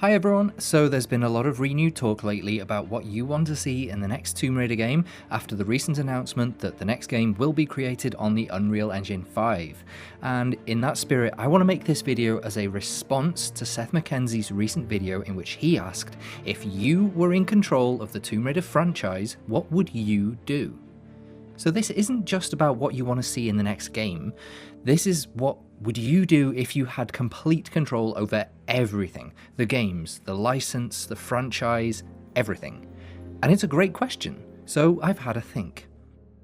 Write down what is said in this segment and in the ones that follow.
Hi everyone, so there's been a lot of renewed talk lately about what you want to see in the next Tomb Raider game after the recent announcement that the next game will be created on the Unreal Engine 5. And in that spirit, I want to make this video as a response to Seth McKenzie's recent video in which he asked, if you were in control of the Tomb Raider franchise, what would you do? So this isn't just about what you want to see in the next game, this is what would you do if you had complete control over everything? The games, the license, the franchise, everything. And it's a great question, so I've had a think.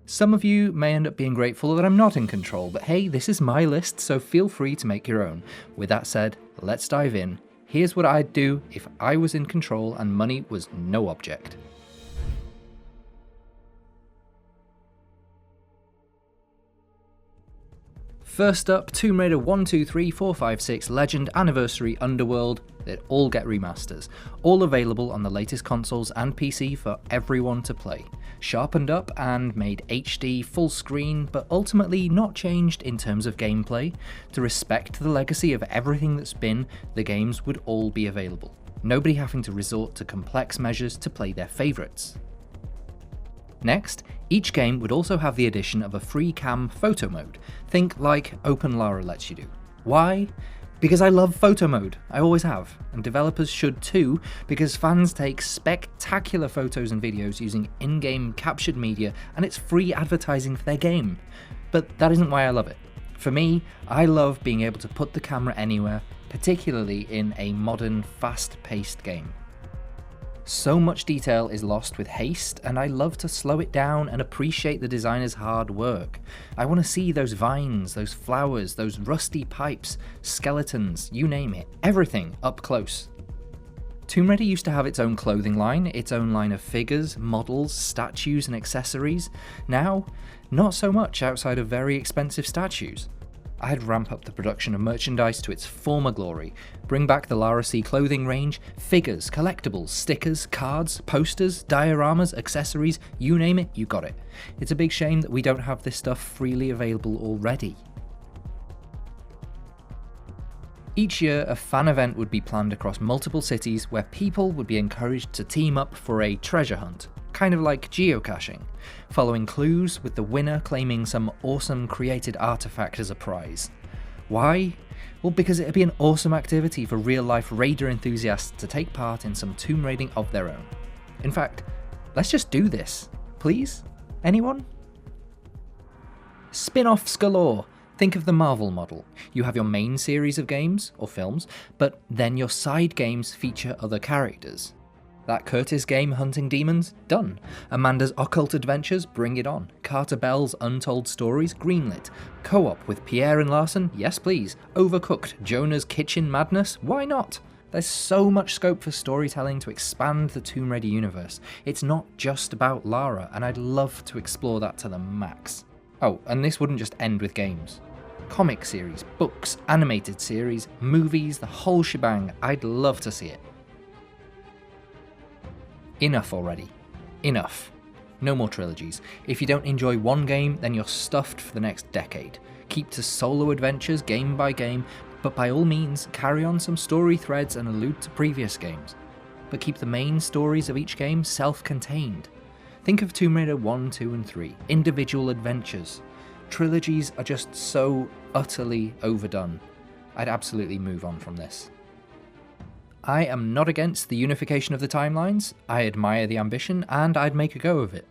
Some of you may end up being grateful that I'm not in control, but hey, this is my list, so feel free to make your own. With that said, let's dive in. Here's what I'd do if I was in control and money was no object. First up, Tomb Raider 1, 2, 3, 4, 5, 6, Legend, Anniversary, Underworld, they all get remasters. All available on the latest consoles and PC for everyone to play. Sharpened up and made HD, full screen, but ultimately not changed in terms of gameplay. To respect the legacy of everything that's been, the games would all be available. Nobody having to resort to complex measures to play their favourites. Next, each game would also have the addition of a free cam photo mode. Think like Open Lara lets you do. Why? Because I love photo mode, I always have, and developers should too, because fans take spectacular photos and videos using in-game captured media, and it's free advertising for their game. But that isn't why I love it. For me, I love being able to put the camera anywhere, particularly in a modern, fast-paced game. So much detail is lost with haste, and I love to slow it down and appreciate the designer's hard work. I want to see those vines, those flowers, those rusty pipes, skeletons, you name it, everything up close. Tomb Raider used to have its own clothing line, its own line of figures, models, statues and accessories. Now, not so much outside of very expensive statues. I'd ramp up the production of merchandise to its former glory, bring back the Lara C clothing range, figures, collectibles, stickers, cards, posters, dioramas, accessories, you name it, you got it. It's a big shame that we don't have this stuff freely available already. Each year, a fan event would be planned across multiple cities where people would be encouraged to team up for a treasure hunt, kind of like geocaching, following clues with the winner claiming some awesome created artifact as a prize. Why? Well, because it'd be an awesome activity for real-life raider enthusiasts to take part in some tomb raiding of their own. In fact, let's just do this. Please? Anyone? Spinoffs galore. Think of the Marvel model. You have your main series of games, or films, but then your side games feature other characters. That Curtis game Hunting Demons? Done. Amanda's Occult Adventures? Bring it on. Carter Bell's Untold Stories? Greenlit. Co-op with Pierre and Larson? Yes please. Overcooked Jonah's Kitchen Madness? Why not? There's so much scope for storytelling to expand the Tomb Raider universe. It's not just about Lara, and I'd love to explore that to the max. Oh, and this wouldn't just end with games. Comic series, books, animated series, movies, the whole shebang. I'd love to see it. Enough already. Enough. No more trilogies. If you don't enjoy one game, then you're stuffed for the next decade. Keep to solo adventures game by game, but by all means carry on some story threads and allude to previous games. But keep the main stories of each game self-contained. Think of Tomb Raider 1, 2 and 3, individual adventures. Trilogies are just so utterly overdone. I'd absolutely move on from this. I am not against the unification of the timelines, I admire the ambition, and I'd make a go of it.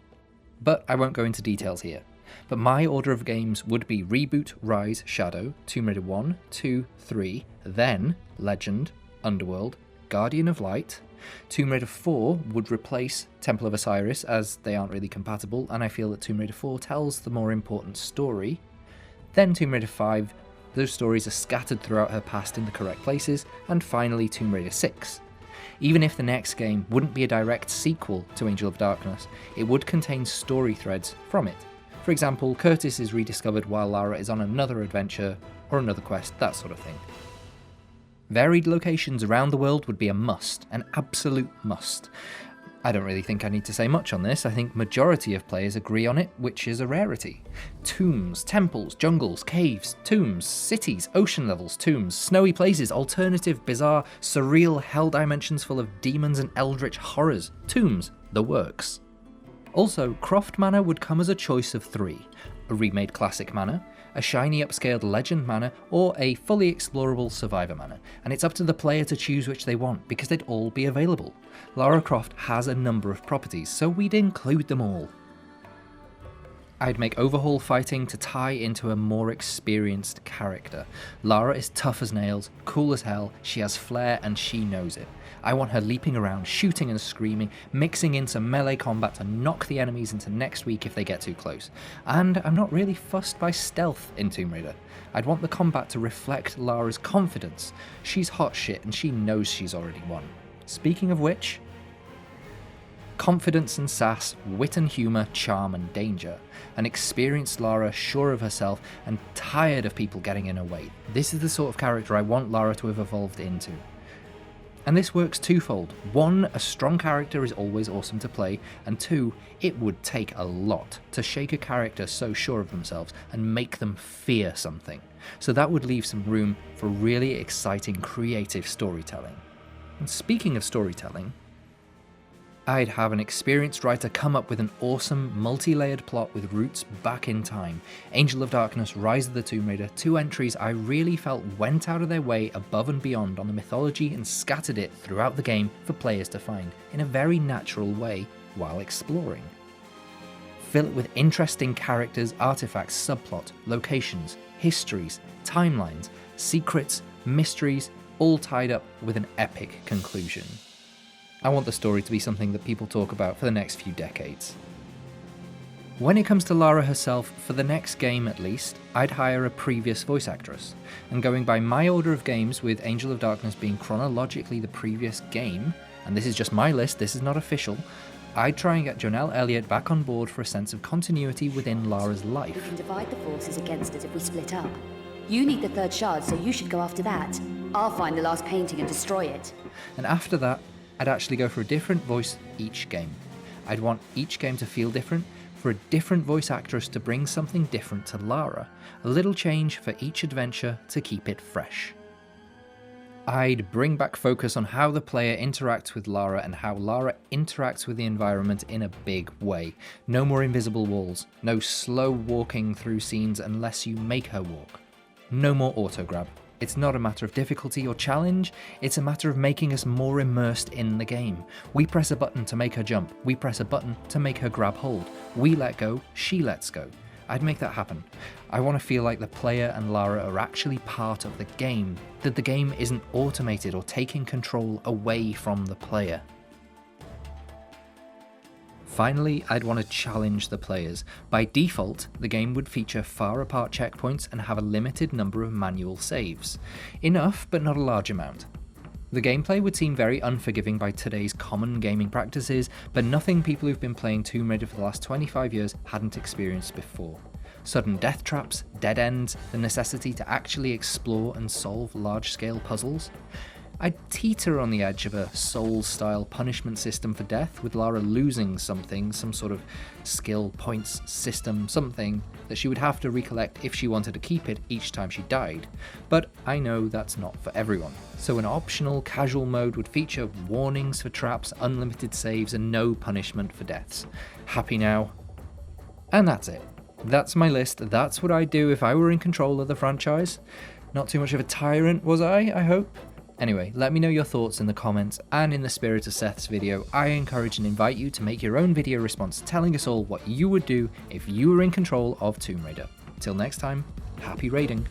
But I won't go into details here. But my order of games would be Reboot, Rise, Shadow, Tomb Raider 1, 2, 3, then Legend, Underworld, Guardian of Light. Tomb Raider 4 would replace Temple of Osiris as they aren't really compatible, and I feel that Tomb Raider 4 tells the more important story. Then Tomb Raider 5, those stories are scattered throughout her past in the correct places, and finally Tomb Raider 6. Even if the next game wouldn't be a direct sequel to Angel of Darkness, it would contain story threads from it. For example, Curtis is rediscovered while Lara is on another adventure, or another quest, that sort of thing. Varied locations around the world would be a must, an absolute must. I don't really think I need to say much on this. I think majority of players agree on it, which is a rarity. Tombs, temples, jungles, caves, tombs, cities, ocean levels, tombs, snowy places, alternative, bizarre, surreal hell dimensions full of demons and eldritch horrors. Tombs, the works. Also, Croft Manor would come as a choice of 3. A remade classic manor, a shiny upscaled legend manor, or a fully explorable survivor manor, and it's up to the player to choose which they want, because they'd all be available. Lara Croft has a number of properties, so we'd include them all. I'd make overhaul fighting to tie into a more experienced character. Lara is tough as nails, cool as hell, she has flair and she knows it. I want her leaping around, shooting and screaming, mixing in some melee combat to knock the enemies into next week if they get too close. And I'm not really fussed by stealth in Tomb Raider. I'd want the combat to reflect Lara's confidence. She's hot shit and she knows she's already won. Speaking of which, confidence and sass, wit and humour, charm and danger. An experienced Lara, sure of herself and tired of people getting in her way. This is the sort of character I want Lara to have evolved into. And this works twofold. 1, a strong character is always awesome to play, and 2, it would take a lot to shake a character so sure of themselves and make them fear something. So that would leave some room for really exciting creative storytelling. And speaking of storytelling, I'd have an experienced writer come up with an awesome, multi-layered plot with roots back in time. Angel of Darkness, Rise of the Tomb Raider, 2 entries I really felt went out of their way above and beyond on the mythology and scattered it throughout the game for players to find in a very natural way while exploring. Fill it with interesting characters, artifacts, subplot, locations, histories, timelines, secrets, mysteries, all tied up with an epic conclusion. I want the story to be something that people talk about for the next few decades. When it comes to Lara herself, for the next game at least, I'd hire a previous voice actress. And going by my order of games, with Angel of Darkness being chronologically the previous game, and this is just my list, this is not official, I'd try and get Jonelle Elliott back on board for a sense of continuity within Lara's life. We can divide the forces against us if we split up. You need the 3rd shard, so you should go after that. I'll find the last painting and destroy it. And after that, I'd actually go for a different voice each game. I'd want each game to feel different, for a different voice actress to bring something different to Lara, a little change for each adventure to keep it fresh. I'd bring back focus on how the player interacts with Lara and how Lara interacts with the environment in a big way. No more invisible walls, no slow walking through scenes unless you make her walk. No more auto-grab. It's not a matter of difficulty or challenge, it's a matter of making us more immersed in the game. We press a button to make her jump, we press a button to make her grab hold. We let go, she lets go. I'd make that happen. I want to feel like the player and Lara are actually part of the game, that the game isn't automated or taking control away from the player. Finally, I'd want to challenge the players. By default, the game would feature far apart checkpoints and have a limited number of manual saves. Enough, but not a large amount. The gameplay would seem very unforgiving by today's common gaming practices, but nothing people who've been playing Tomb Raider for the last 25 years hadn't experienced before. Sudden death traps, dead ends, the necessity to actually explore and solve large-scale puzzles. I'd teeter on the edge of a Souls-style punishment system for death, with Lara losing something, some sort of skill points system, something that she would have to recollect if she wanted to keep it each time she died. But I know that's not for everyone. So an optional casual mode would feature warnings for traps, unlimited saves, and no punishment for deaths. Happy now? And that's it. That's my list. That's what I'd do if I were in control of the franchise. Not too much of a tyrant, was I hope? Anyway, let me know your thoughts in the comments, and in the spirit of Seth's video, I encourage and invite you to make your own video response telling us all what you would do if you were in control of Tomb Raider. Till next time, happy raiding.